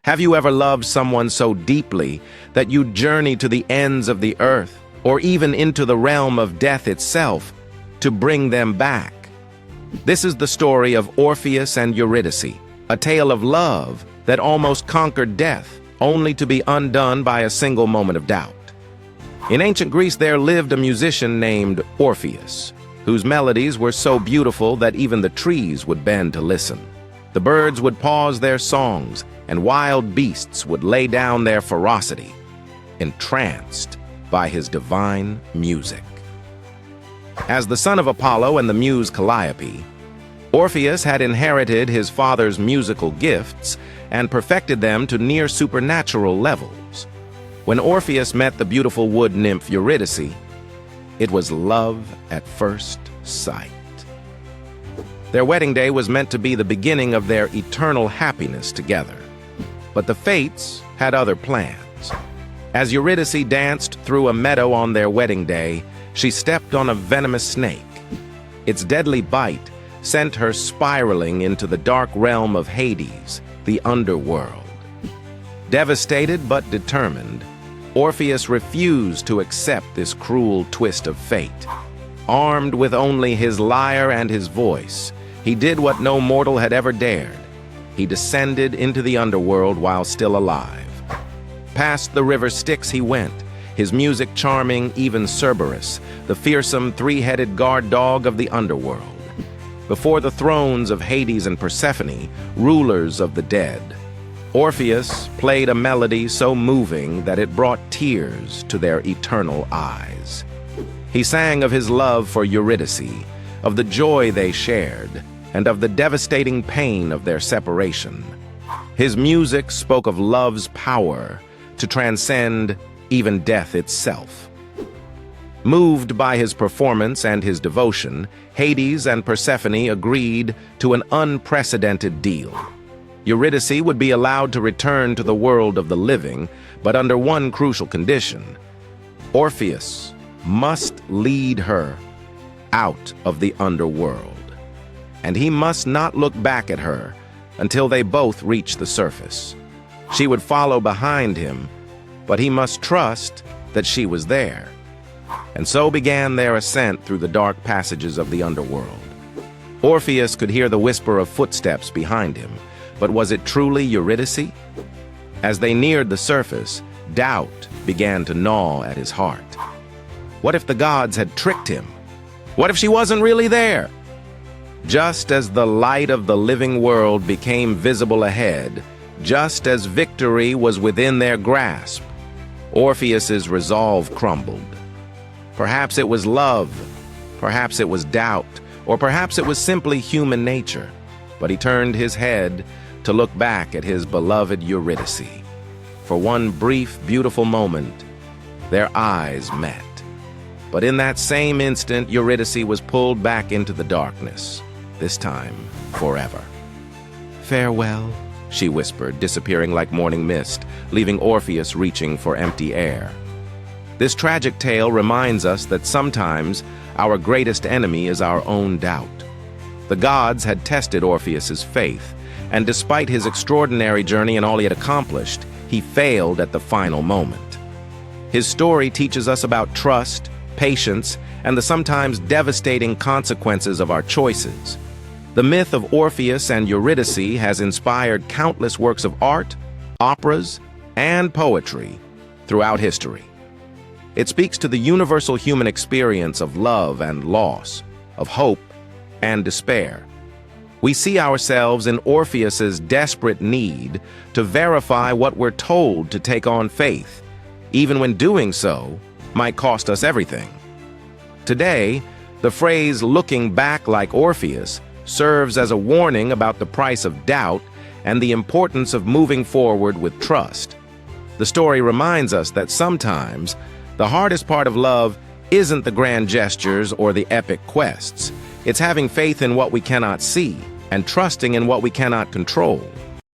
Have you ever loved someone so deeply that you journey to the ends of the earth, or even into the realm of death itself, to bring them back? This is the story of Orpheus and Eurydice, a tale of love that almost conquered death, only to be undone by a single moment of doubt. In ancient Greece there lived a musician named Orpheus, whose melodies were so beautiful that even the trees would bend to listen. The birds would pause their songs, and wild beasts would lay down their ferocity, entranced by his divine music. As the son of Apollo and the muse Calliope, Orpheus had inherited his father's musical gifts and perfected them to near supernatural levels. When Orpheus met the beautiful wood nymph Eurydice, it was love at first sight. Their wedding day was meant to be the beginning of their eternal happiness together. But the fates had other plans. As Eurydice danced through a meadow on their wedding day, she stepped on a venomous snake. Its deadly bite sent her spiraling into the dark realm of Hades, the underworld. Devastated but determined, Orpheus refused to accept this cruel twist of fate. Armed with only his lyre and his voice, he did what no mortal had ever dared. He descended into the underworld while still alive. Past the river Styx he went, his music charming even Cerberus, the fearsome three-headed guard dog of the underworld. Before the thrones of Hades and Persephone, rulers of the dead, Orpheus played a melody so moving that it brought tears to their eternal eyes. He sang of his love for Eurydice, of the joy they shared, and of the devastating pain of their separation. His music spoke of love's power to transcend even death itself. Moved by his performance and his devotion, Hades and Persephone agreed to an unprecedented deal. Eurydice would be allowed to return to the world of the living, but under one crucial condition. Orpheus must lead her out of the underworld, and he must not look back at her until they both reach the surface. She would follow behind him, but he must trust that she was there. And so began their ascent through the dark passages of the underworld. Orpheus could hear the whisper of footsteps behind him, but was it truly Eurydice? As they neared the surface, doubt began to gnaw at his heart. What if the gods had tricked him? What if she wasn't really there? Just as the light of the living world became visible ahead, just as victory was within their grasp, Orpheus's resolve crumbled. Perhaps it was love, perhaps it was doubt, or perhaps it was simply human nature, but he turned his head to look back at his beloved Eurydice. For one brief, beautiful moment, their eyes met. But in that same instant, Eurydice was pulled back into the darkness, this time forever. "Farewell," she whispered, disappearing like morning mist, leaving Orpheus reaching for empty air. This tragic tale reminds us that sometimes our greatest enemy is our own doubt. The gods had tested Orpheus's faith, and despite his extraordinary journey and all he had accomplished, he failed at the final moment. His story teaches us about trust, patience, and the sometimes devastating consequences of our choices. The myth of Orpheus and Eurydice has inspired countless works of art, operas, and poetry throughout history. It speaks to the universal human experience of love and loss, of hope and despair. We see ourselves in Orpheus's desperate need to verify what we're told to take on faith, even when doing so might cost us everything. Today, the phrase "looking back like Orpheus" serves as a warning about the price of doubt and the importance of moving forward with trust. The story reminds us that sometimes the hardest part of love isn't the grand gestures or the epic quests. It's having faith in what we cannot see and trusting in what we cannot control.